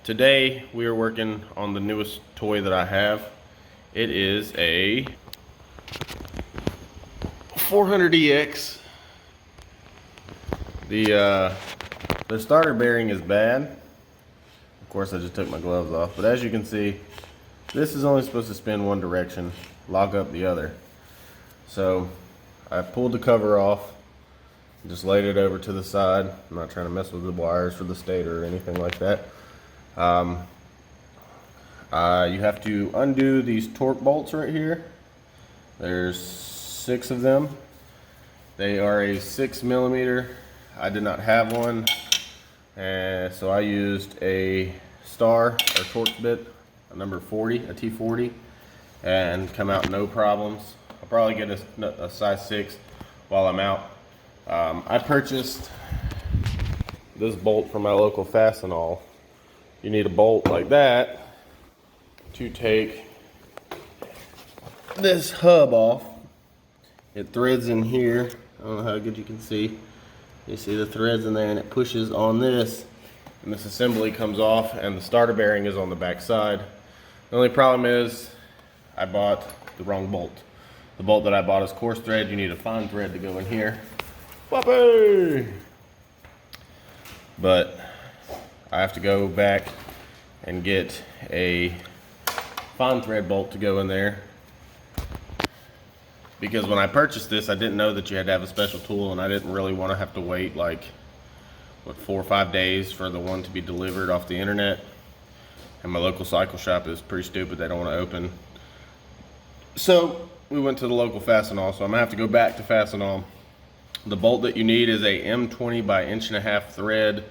Today we are working on the newest toy that I have. It is a 400EX. The starter bearing is bad. Of course, I just took my gloves off, but as you can see, this is only supposed to spin one direction, lock up the other. So I pulled the cover off, just laid it over to the side. I'm not trying to mess with the wires for the stator or anything like that. You have to undo these torque bolts right here. There's 6 of them. They are a 6mm. I did not have one, and so I used a star or torque bit, a number 40, a T40, and come out no problems. I'll probably get a size 6 while I'm out. I purchased this bolt from my local Fastenal. You need a bolt like that to take this hub off. It threads in here. I don't know how good you can see. You see the threads in there, and it pushes on this, and this assembly comes off, and the starter bearing is on the back side. The only problem is I bought the wrong bolt. The bolt that I bought is coarse thread. You need a fine thread to go in here. Whoopee! But I have to go back and get a fine thread bolt to go in there, because when I purchased this, I didn't know that you had to have a special tool, and I didn't really want to have to wait like, what, 4 or 5 days for the one to be delivered off the internet. And my local cycle shop is pretty stupid. They don't want to open. So we went to the local Fastenal, so I'm gonna have to go back to Fastenal. The bolt that you need is a M20 by 1.5 inch thread,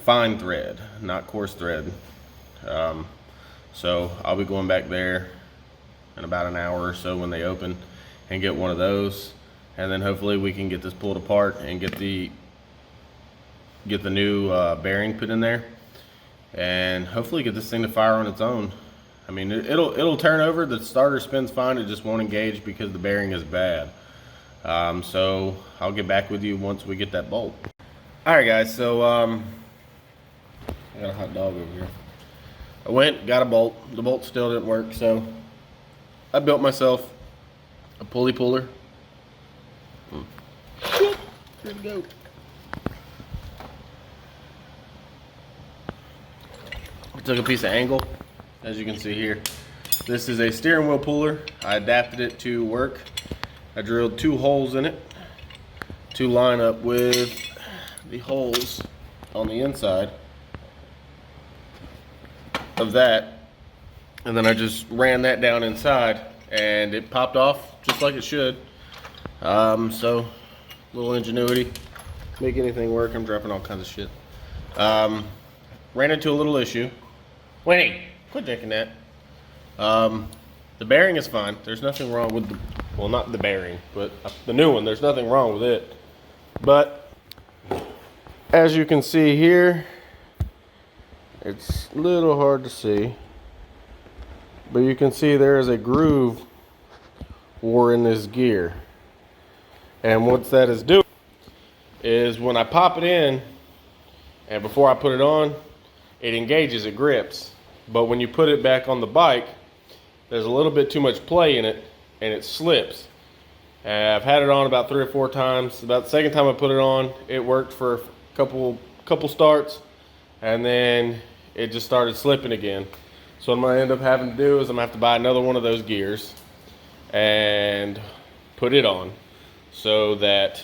fine thread, not coarse thread. So I'll be going back there in about an hour or so when they open and get one of those, and then hopefully we can get this pulled apart and get the new bearing put in there, and hopefully get this thing to fire on its own. I mean, it'll turn over. The starter spins fine. It just won't engage because the bearing is bad. So I'll get back with you once we get that bolt. All right, guys. So I got a hot dog over here. I went, got a bolt. The bolt still didn't work, so I built myself a pulley puller. Here we go. I took a piece of angle, as you can see here. This is a steering wheel puller. I adapted it to work. I drilled 2 holes in it to line up with the holes on the inside of that, and then I just ran that down inside, and it popped off just like it should. So little ingenuity, make anything work. I'm dropping all kinds of shit. Ran into a little issue. Winnie, quit drinking that. The bearing is fine. There's nothing wrong with the, well, not the bearing, but the new one. There's nothing wrong with it. But as you can see here, it's a little hard to see, but you can see there is a groove wore in this gear. And what that is doing is when I pop it in, and before I put it on, it engages, it grips. But when you put it back on the bike, there's a little bit too much play in it, and it slips. And I've had it on about 3 or 4 times. About the second time I put it on, it worked for a couple starts, and then it just started slipping again. So what I'm gonna end up having to do is I'm gonna have to buy another one of those gears and put it on so that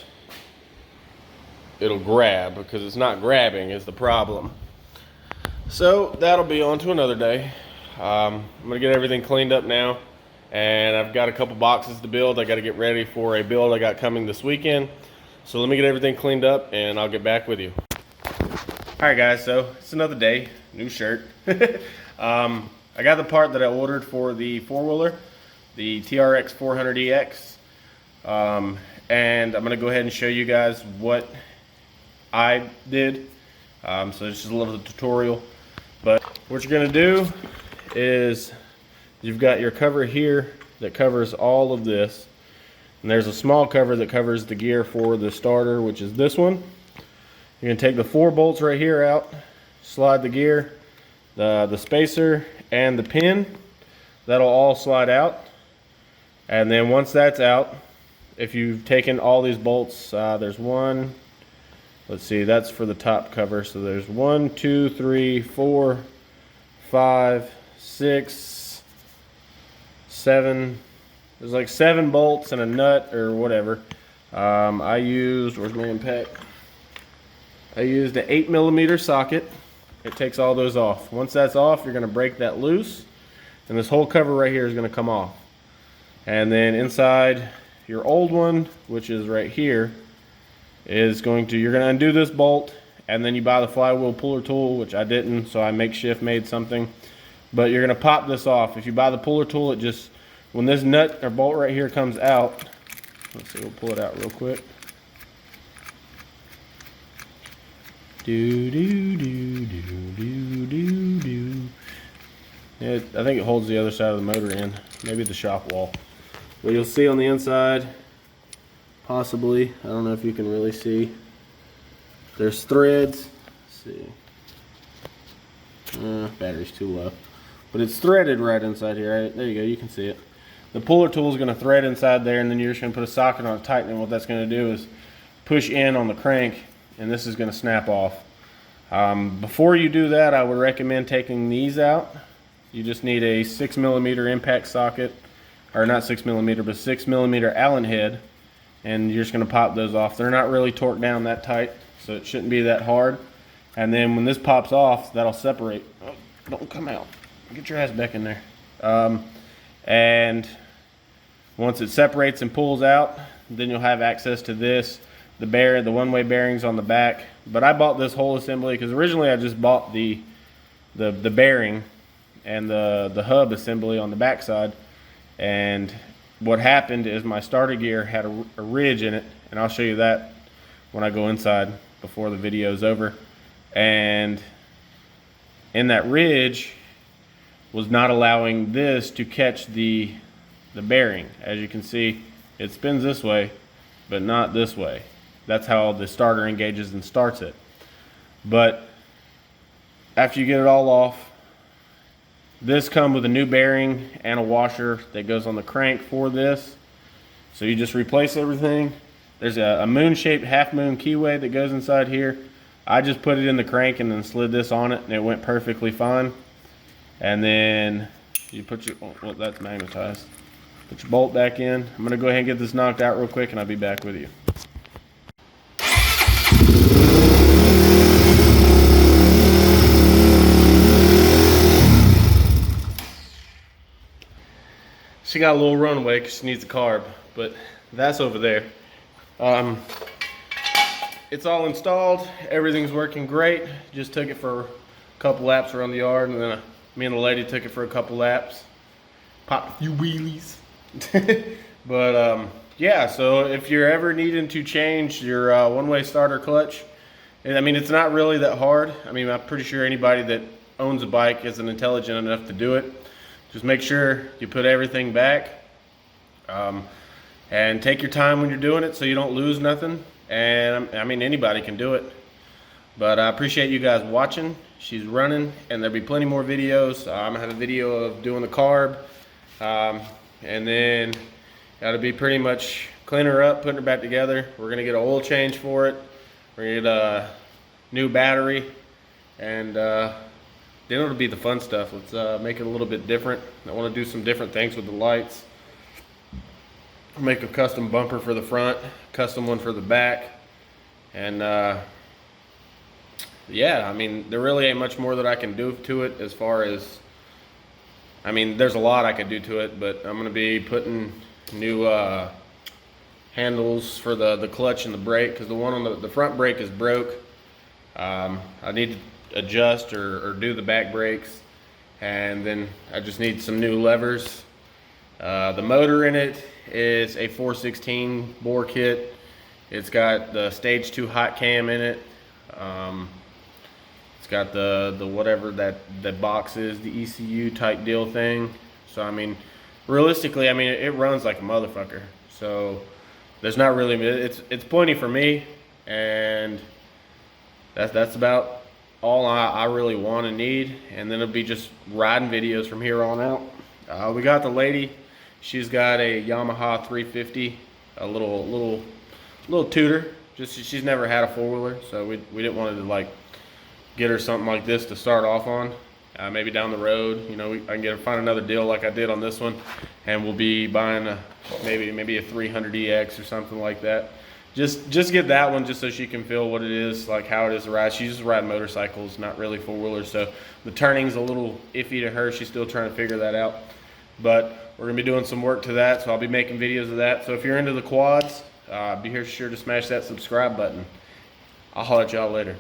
it'll grab, because it's not grabbing is the problem. So that'll be on to another day. I'm gonna get everything cleaned up now, and I've got a couple boxes to build. I got to get ready for a build I got coming this weekend. So let me get everything cleaned up, and I'll get back with you. All right, guys. So it's another day, new shirt. I got the part that I ordered for the 4-wheeler, the TRX 400EX, and I'm gonna go ahead and show you guys what I did. So it's just a little tutorial. But what you're gonna do is you've got your cover here that covers all of this, and there's a small cover that covers the gear for the starter, which is this one. You're gonna take the 4 bolts right here out, slide the gear, the spacer and the pin. That'll all slide out. And then once that's out, if you've taken all these bolts, there's one, let's see, that's for the top cover. So there's 1, 2, 3, 4, 5, 6, 7. There's like 7 bolts and a nut or whatever. I used, where's my impact? I used an 8mm socket. It takes all those off. Once that's off, you're going to break that loose, and this whole cover right here is going to come off. And then inside your old one, which is right here, is going to, you're going to undo this bolt, and then you buy the flywheel puller tool, which I didn't, so I makeshift made something. But you're going to pop this off. If you buy the puller tool, it just, when this nut or bolt right here comes out, let's see, we'll pull it out real quick. Do do do do do do do. I think it holds the other side of the motor in, maybe the shop wall. What you'll see on the inside, possibly, I don't know if you can really see. There's threads. Let's see. Battery's too low, but it's threaded right inside here. Right? There you go. You can see it. The puller tool is going to thread inside there, and then you're just going to put a socket on it, tighten it. What that's going to do is push in on the crank, and this is going to snap off. Before you do that, I would recommend taking these out. You just need a 6mm impact socket, or not 6mm, but 6mm Allen head, and you're just going to pop those off. They're not really torqued down that tight, so it shouldn't be that hard. And then when this pops off, that'll separate. Oh, don't come out. Get your ass back in there. And once it separates and pulls out, then you'll have access to this, the one-way bearings on the back. But I bought this whole assembly because originally I just bought the bearing and the hub assembly on the back side. And what happened is my starter gear had a ridge in it, and I'll show you that when I go inside before the video is over. And in that ridge was not allowing this to catch the bearing. As you can see, it spins this way, but not this way. That's how the starter engages and starts it. But after you get it all off, this comes with a new bearing and a washer that goes on the crank for this. So you just replace everything. There's a moon-shaped half-moon keyway that goes inside here. I just put it in the crank and then slid this on it, and it went perfectly fine. And then you put your, well, that's magnetized. Put your bolt back in. I'm going to go ahead and get this knocked out real quick, and I'll be back with you. She got a little runaway because she needs a carb, but that's over there. It's all installed. Everything's working great. Just took it for a couple laps around the yard, and then me and the lady took it for a couple laps. Popped a few wheelies. But yeah, so if you're ever needing to change your one-way starter clutch, I mean, it's not really that hard. I mean, I'm pretty sure anybody that owns a bike isn't intelligent enough to do it. Just make sure you put everything back, and take your time when you're doing it so you don't lose nothing. And I mean, anybody can do it. But I appreciate you guys watching. She's running, and there'll be plenty more videos. I'm gonna have a video of doing the carb, and then that'll be pretty much cleaning her up, putting her back together. We're gonna get an oil change for it. We're gonna get a new battery, and then it'll be the fun stuff. Let's make it a little bit different. I want to do some different things with the lights. Make a custom bumper for the front, custom one for the back, and yeah, I mean, there really ain't much more that I can do to it as far as, I mean, there's a lot I could do to it, but I'm going to be putting new handles for the clutch and the brake, because the one on the front brake is broke. I need to adjust or do the back brakes, and then I just need some new levers. The motor in it is a 416 bore kit. It's got the stage 2 hot cam in it. It's got the whatever that box is, the ECU type deal thing. So I mean, realistically, I mean, it runs like a motherfucker. So there's not really, it's plenty for me, and that's about all I really want and need, and then it'll be just riding videos from here on out. We got the lady. She's got a Yamaha 350, a little tutor. Just she's never had a four-wheeler, so we didn't want to like get her something like this to start off on. Maybe down the road, you know, I can find another deal like I did on this one, and we'll be buying maybe a 300EX or something like that. Just get that one just so she can feel what it is, like how it is to ride. She used to ride motorcycles, not really four-wheelers, so the turning's a little iffy to her. She's still trying to figure that out. But we're gonna be doing some work to that, so I'll be making videos of that. So if you're into the quads, be sure to smash that subscribe button. I'll holler at y'all later.